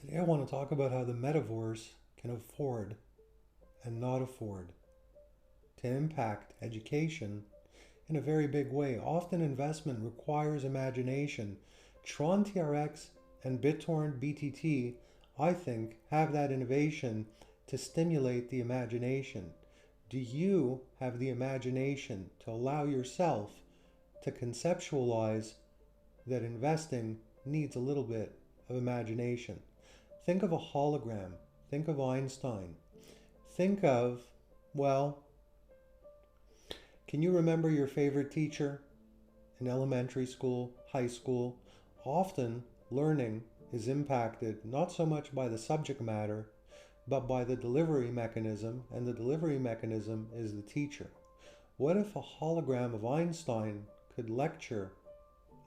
Today I want to talk about how the Metaverse can afford and not afford to impact education in a very big way. Often investment requires imagination. Tron Trx and Bittorrent Btt, I think, have that innovation to stimulate the imagination. Do you have the imagination to allow yourself to conceptualize that investing needs a little bit of imagination? Think of a hologram. Think of Einstein. Think of, well, can you remember your favorite teacher in elementary school, high school? Often learning is impacted not so much by the subject matter, but by the delivery mechanism, and the delivery mechanism is the teacher. What if a hologram of Einstein could lecture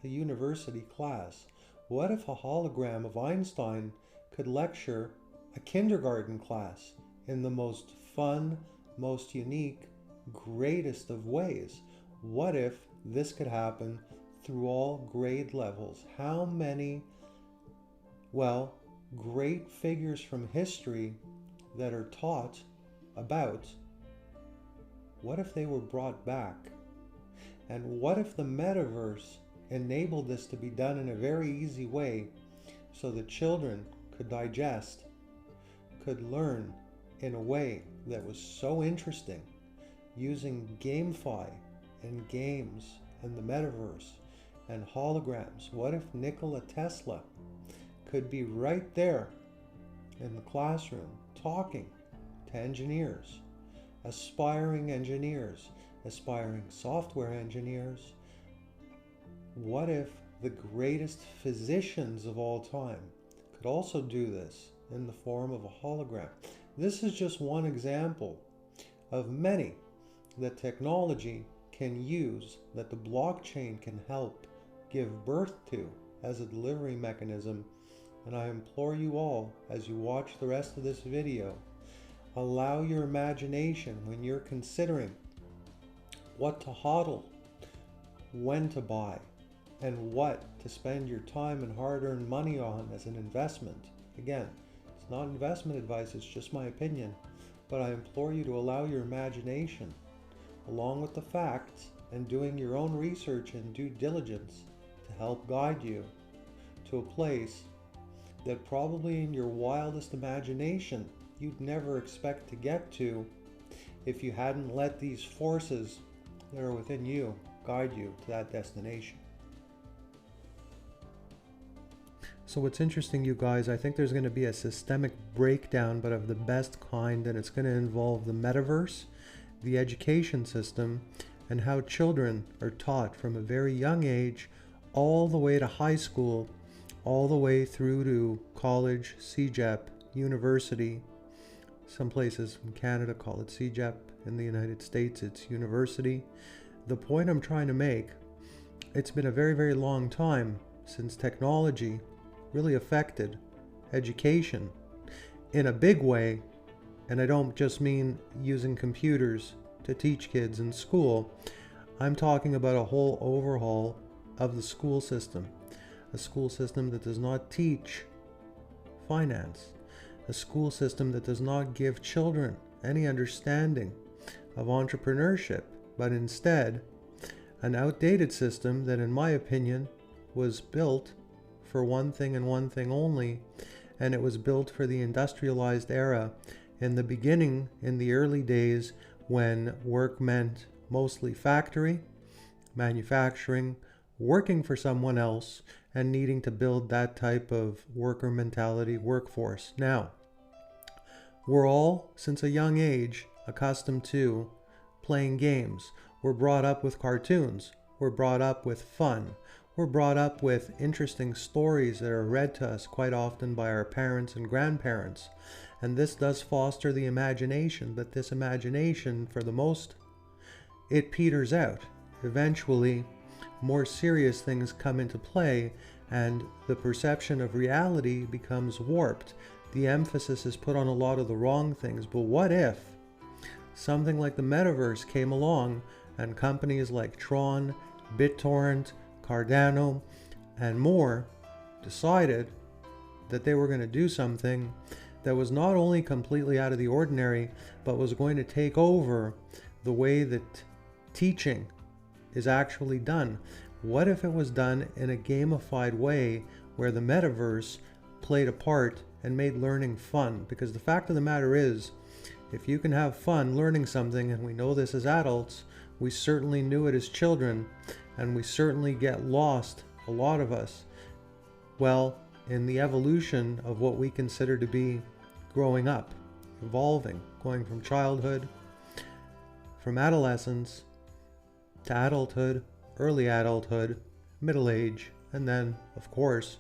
a university class? What if a hologram of Einstein could lecture a kindergarten class in the most fun, most unique, greatest of ways? What if this could happen through all grade levels? How many, well, great figures from history that are taught about, what if they were brought back? And what if the metaverse enabled this to be done in a very easy way so that children could digest, could learn in a way that was so interesting using GameFi and games and the metaverse and holograms? What if Nikola Tesla could be right there in the classroom talking to engineers, aspiring software engineers? What if the greatest physicians of all time could also do this in the form of a hologram? This is just one example of many that technology can use, that the blockchain can help give birth to as a delivery mechanism. And I implore you all, as you watch the rest of this video, allow your imagination when you're considering what to hodl, when to buy, and what to spend your time and hard-earned money on as an investment. Again, it's not investment advice, it's just my opinion, but I implore you to allow your imagination, along with the facts and doing your own research and due diligence, to help guide you to a place that probably in your wildest imagination you'd never expect to get to if you hadn't let these forces that are within you guide you to that destination. So what's interesting, you guys, I think there's going to be a systemic breakdown, but of the best kind, and it's going to involve the metaverse, the education system, and how children are taught from a very young age all the way to high school, all the way through to college, CEGEP, university. Some places in Canada call it CEGEP. In the United States, it's university. The point I'm trying to make, it's been a very, very long time since technology really affected education in a big way. And I don't just mean using computers to teach kids in school. I'm talking about a whole overhaul of the school system. A school system that does not teach finance. A school system that does not give children any understanding of entrepreneurship, but instead an outdated system that, in my opinion, was built for one thing and one thing only, and it was built for the industrialized era in the beginning, in the early days, when work meant mostly factory, manufacturing, working for someone else, and needing to build that type of worker mentality workforce. Now, we're all, since a young age, accustomed to playing games. We're brought up with cartoons. We're brought up with fun. We're brought up with interesting stories that are read to us quite often by our parents and grandparents. And this does foster the imagination, but this imagination, for the most, it peters out. Eventually, more serious things come into play, and the perception of reality becomes warped. The emphasis is put on a lot of the wrong things. But what if something like the metaverse came along and companies like Tron, Bittorrent, Cardano, and more decided that they were going to do something that was not only completely out of the ordinary, but was going to take over the way that teaching is actually done. What if it was done in a gamified way where the metaverse played a part and made learning fun? Because the fact of the matter is, if you can have fun learning something, and we know this as adults, we certainly knew it as children, and we certainly get lost, a lot of us, well, in the evolution of what we consider to be growing up, evolving, going from childhood, from adolescence to adulthood, early adulthood, middle age, and then, of course,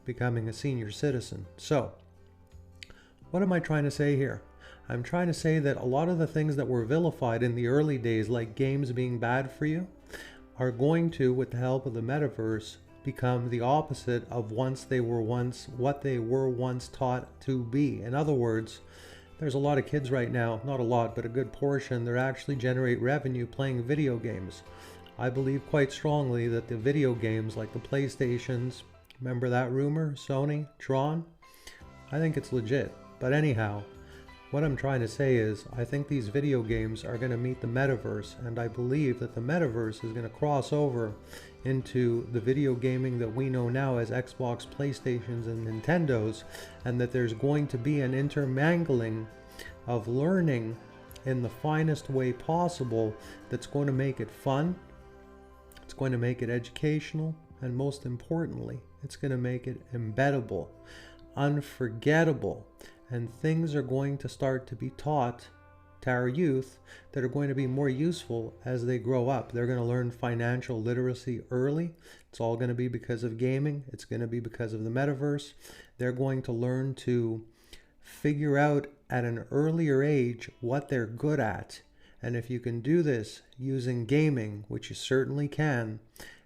becoming a senior citizen. So, what am I trying to say here? I'm trying to say that a lot of the things that were vilified in the early days, like games being bad for you, are going to, with the help of the metaverse, become the opposite of what they were once taught to be. In other words, there's a lot of kids right now, not a lot, but a good portion, that actually generate revenue playing video games. I believe quite strongly that the video games like the PlayStations, remember that rumor, Sony, Tron? I think it's legit. But anyhow, what I'm trying to say is, I think these video games are going to meet the metaverse, and I believe that the metaverse is going to cross over into the video gaming that we know now as Xbox, PlayStations, and Nintendos, and that there's going to be an intermingling of learning in the finest way possible that's going to make it fun, it's going to make it educational, and most importantly, it's going to make it embeddable, unforgettable. And things are going to start to be taught to our youth that are going to be more useful as they grow up. They're going to learn financial literacy early. It's all going to be because of gaming. It's going to be because of the metaverse. They're going to learn to figure out at an earlier age what they're good at. And if you can do this using gaming, which you certainly can,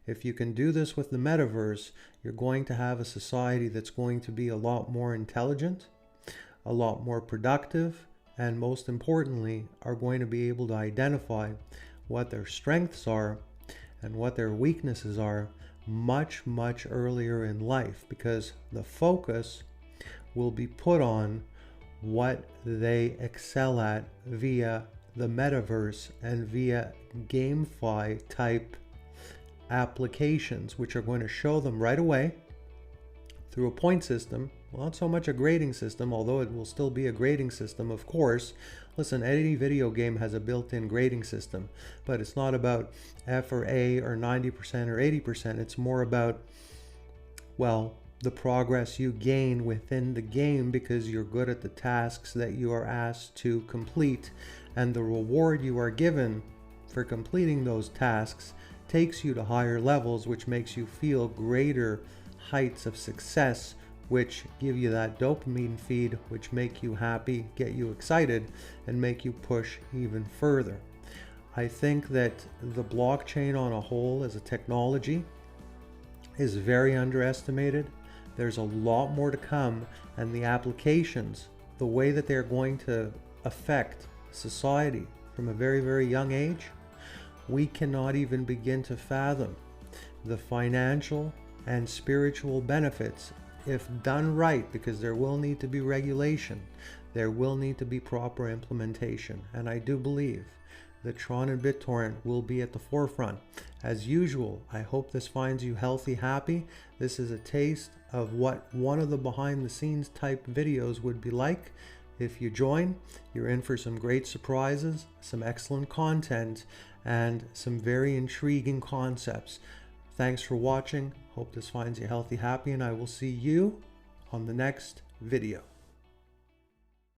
if you can do this with the metaverse, you're going to have a society that's going to be a lot more intelligent, a lot more productive, and most importantly, are going to be able to identify what their strengths are and what their weaknesses are much, much earlier in life, because the focus will be put on what they excel at via the metaverse and via GameFi type applications, which are going to show them right away through a point system. Well, not so much a grading system, although it will still be a grading system, of course. Listen, any video game has a built-in grading system, but it's not about F or A or 90% or 80%. It's more about, well, the progress you gain within the game because you're good at the tasks that you are asked to complete, and the reward you are given for completing those tasks takes you to higher levels, which makes you feel greater heights of success, which give you that dopamine feed, which make you happy, get you excited, and make you push even further. I think that the blockchain on a whole as a technology is very underestimated. There's a lot more to come, and the applications, the way that they're going to affect society from a very, very young age, we cannot even begin to fathom the financial and spiritual benefits if done right, because there will need to be regulation, there will need to be proper implementation, and I do believe that Tron and Bittorrent will be at the forefront. As usual, I hope this finds you healthy, happy. This is a taste of what one of the behind the scenes type videos would be like. If you join, you're in for some great surprises, some excellent content, and some very intriguing concepts. Thanks for watching. Hope this finds you healthy, happy, and I will see you on the next video.